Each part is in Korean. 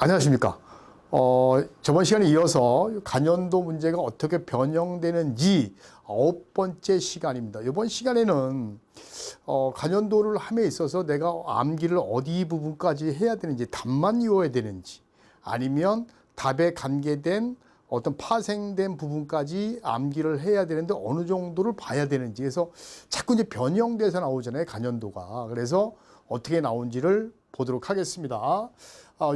안녕하십니까. 저번 시간에 이어서 간연도 문제가 어떻게 변형되는지 9번째 시간입니다. 이번 시간에는 간연도를 함에 있어서 내가 암기를 어디 부분까지 해야 되는지, 답만 외워야 되는지, 아니면 답에 관계된 어떤 파생된 부분까지 암기를 해야 되는데 어느 정도를 봐야 되는지, 그래서 자꾸 이제 변형돼서 나오잖아요, 간연도가. 그래서 어떻게 나온지를 보도록 하겠습니다.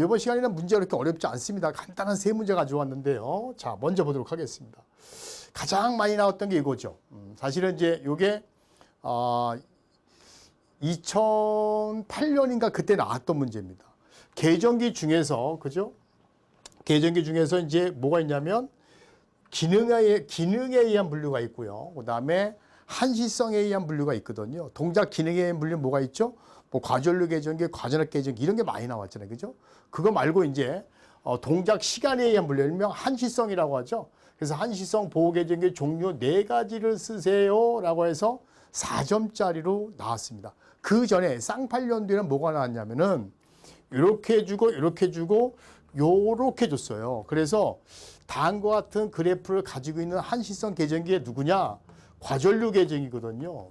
이번 시간에는 문제가 그렇게 어렵지 않습니다. 간단한 세 문제 가져왔는데요. 자, 먼저 보도록 하겠습니다. 가장 많이 나왔던 게 이거죠. 사실은 이제 이게 2008년인가 그때 나왔던 문제입니다. 계정기 중에서, 그죠? 계정기 중에서 이제 뭐가 있냐면 기능에 의한 분류가 있고요. 그 다음에 한시성에 의한 분류가 있거든요. 동작 기능에 의한 분류는 뭐가 있죠? 뭐 과전류 계정기, 과전압 계정기 이런 게 많이 나왔잖아요. 그죠? 그거 말고 이제 동작 시간에 의한 분류, 일명 한시성이라고 하죠. 그래서 한시성 보호 계정기 종류 4가지를 쓰세요라고 해서 4점짜리로 나왔습니다. 그 전에 쌍팔년도에는 뭐가 나왔냐면은 이렇게 해주고 이렇게 해주고 요렇게 줬어요. 그래서 다음과 같은 그래프를 가지고 있는 한시성 계정기에 누구냐? 과전류 계정이거든요.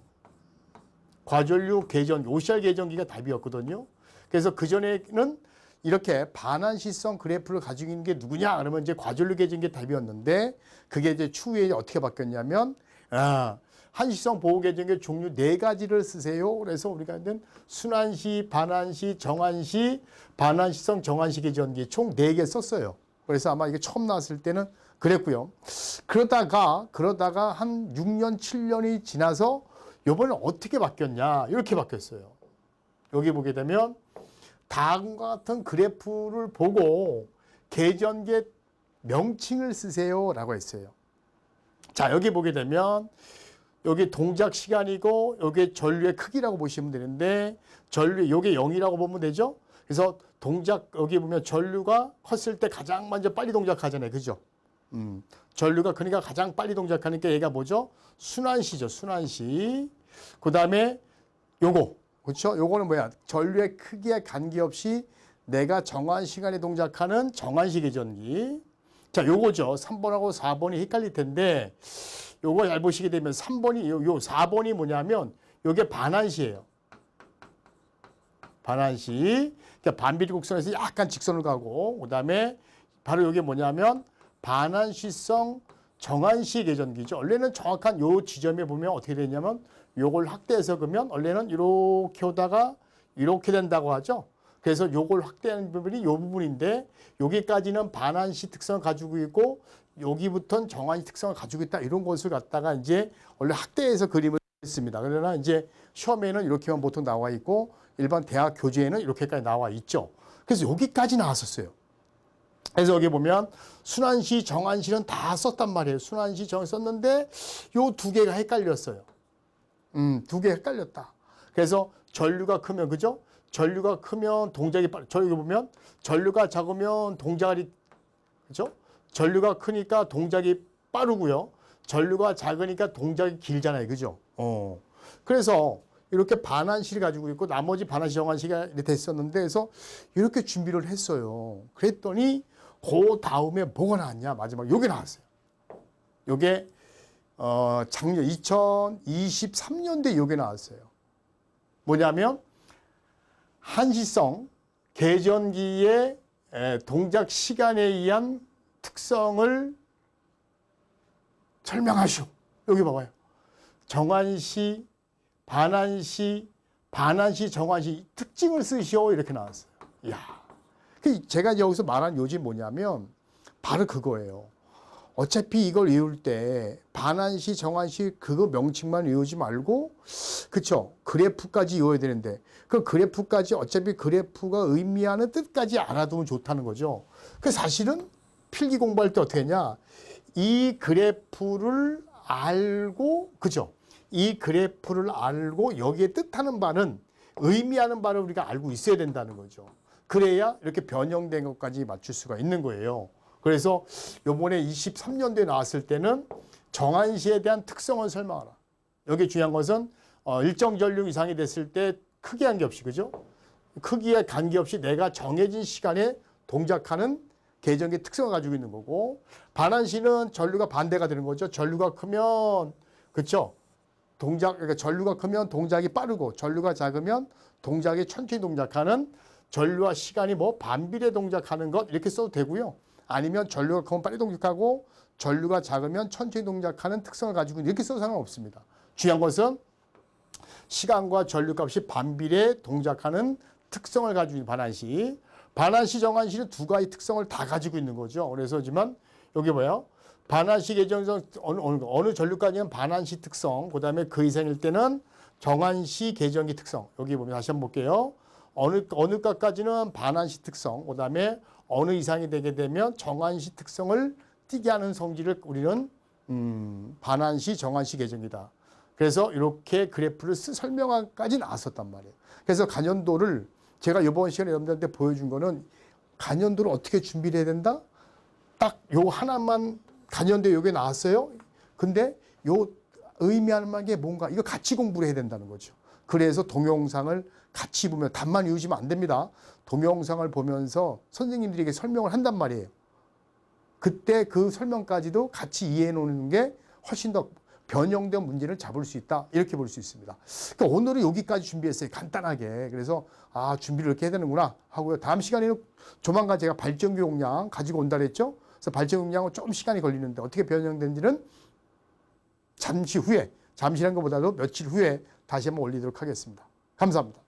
과전류 계정기, OCR 계정기가 답이었거든요. 그래서 그전에는 이렇게 반한시성 그래프를 가지고 있는 게 누구냐? 그러면 이제 과전류 계정기가 답이었는데 그게 이제 추후에 어떻게 바뀌었냐면 한시성 보호 계정기 종류 4가지를 쓰세요. 그래서 우리가 있는 순한시, 반한시, 정한시, 반한시성 정한시 계정기 총 4개 썼어요. 그래서 아마 이게 처음 나왔을 때는 그랬고요. 그러다가 한 6년, 7년이 지나서 이번에 어떻게 바뀌었냐? 이렇게 바뀌었어요. 여기 보게 되면 다음과 같은 그래프를 보고 계전계 명칭을 쓰세요라고 했어요. 자, 여기 보게 되면 여기 동작 시간이고 여기 전류의 크기라고 보시면 되는데 전류 요게 0이라고 보면 되죠. 그래서 동작 여기 보면 전류가 컸을 때 가장 먼저 빨리 동작하잖아요. 그죠? 전류가 그러니까 가장 빨리 동작하는 게 얘가 뭐죠? 순환시죠. 순환시. 그다음에 요거. 그렇죠? 요거는 뭐야? 전류의 크기에 관계없이 내가 정한 시간에 동작하는 정한시 계전기. 자, 요거죠. 3번하고 4번이 헷갈릴 텐데 요거 잘 보시게 되면 3번이 요 4번이 뭐냐면 요게 반한시예요. 반한시. 그러니까 반비례 곡선에서 약간 직선을 가고 그다음에 바로 요게 뭐냐면 반한시성 정한시 계전기죠. 원래는 정확한 요 지점에 보면 어떻게 되냐면 요걸 확대해서 그러면 원래는 이렇게 오다가 이렇게 된다고 하죠. 그래서 요걸 확대하는 부분이 요 부분인데 여기까지는 반한시 특성을 가지고 있고 여기부터는 정한시 특성을 가지고 있다. 이런 것을 갖다가 이제 원래 확대해서 그림을 했습니다. 그러나 이제 시험에는 이렇게만 보통 나와 있고 일반 대학 교재에는 이렇게까지 나와 있죠. 그래서 여기까지 나왔었어요. 그래서 여기 보면 순환시, 정한시는 다 썼단 말이에요. 순환시, 정한시 썼는데 요 2개가 헷갈렸어요. 2개 헷갈렸다. 그래서 전류가 크면, 그죠? 전류가 크면 동작이 빨리, 저기 보면 전류가 작으면 동작이, 그죠? 전류가 크니까 동작이 빠르고요. 전류가 작으니까 동작이 길잖아요. 그죠? 그래서 이렇게 반한시를 가지고 있고 나머지 반한시, 정한시가 이렇게 됐었는데 그래서 이렇게 준비를 했어요. 그랬더니 그 다음에 뭐가 나왔냐? 마지막 요게 나왔어요. 요게 작년 2023년도에 요게 나왔어요. 뭐냐면 한시성 계전기의 동작 시간에 의한 특성을 설명하시오. 여기 봐봐요. 정한시, 반한시, 정한시 특징을 쓰시오. 이렇게 나왔어요. 이야. 제가 여기서 말한 요지 뭐냐면 바로 그거예요. 어차피 이걸 외울 때 반한시, 정한시 그거 명칭만 외우지 말고 그쵸? 그래프까지 외워야 되는데 그 그래프까지 어차피 그래프가 의미하는 뜻까지 알아두면 좋다는 거죠. 그 사실은 필기 공부할 때 어떻게 했냐? 이 그래프를 알고 그죠? 이 그래프를 알고 여기에 뜻하는 바는 의미하는 바를 우리가 알고 있어야 된다는 거죠. 그래야 이렇게 변형된 것까지 맞출 수가 있는 거예요. 그래서 요번에 23년도에 나왔을 때는 정한시에 대한 특성을 설명하라. 여기 중요한 것은 일정 전류 이상이 됐을 때 크게 관계없이, 그죠? 크기에 관계없이 내가 정해진 시간에 동작하는 계전기 특성을 가지고 있는 거고, 반환시는 전류가 반대가 되는 거죠. 전류가 크면, 그렇죠? 그러니까 전류가 크면 동작이 빠르고, 전류가 작으면 동작이 천천히 동작하는, 전류와 시간이 뭐 반비례 동작하는 것 이렇게 써도 되고요. 아니면 전류가 크면 빨리 동작하고 전류가 작으면 천천히 동작하는 특성을 가지고 이렇게 써도 상관없습니다. 중요한 것은 시간과 전류값이 반비례 동작하는 특성을 가지고 있는 반환시. 반환시, 정환시는 두 가지 특성을 다 가지고 있는 거죠. 그래서지만 여기 뭐예요? 반환시 계정성 어느 전류까지는 반환시 특성, 그 다음에 그 이상일 때는 정환시 계정기 특성. 여기 보면 다시 한번 볼게요. 어느 값까지는 반환시 특성, 그 다음에 어느 이상이 되게 되면 정환시 특성을 띠게 하는 성질을 우리는 반환시, 정환시 계정기다. 그래서 이렇게 그래프를 설명하기까지 나왔었단 말이에요. 그래서 간연도를 제가 이번 시간에 여러분들한테 보여준 거는 간연도를 어떻게 준비를 해야 된다? 딱 요 하나만 간연도 여기 나왔어요. 근데 요 의미하는 게 뭔가 이거 같이 공부를 해야 된다는 거죠. 그래서 동영상을 같이 보면 답만 외우시면 안 됩니다. 동영상을 보면서 선생님들에게 설명을 한단 말이에요. 그때 그 설명까지도 같이 이해해 놓는 게 훨씬 더 변형된 문제를 잡을 수 있다. 이렇게 볼 수 있습니다. 그러니까 오늘은 여기까지 준비했어요. 간단하게. 그래서 준비를 이렇게 해야 되는구나 하고요. 다음 시간에는 조만간 제가 발전기 용량 가지고 온다 그랬죠. 그래서 발전기 용량은 좀 시간이 걸리는데 어떻게 변형된지는 잠시라는 것보다도 며칠 후에 다시 한번 올리도록 하겠습니다. 감사합니다.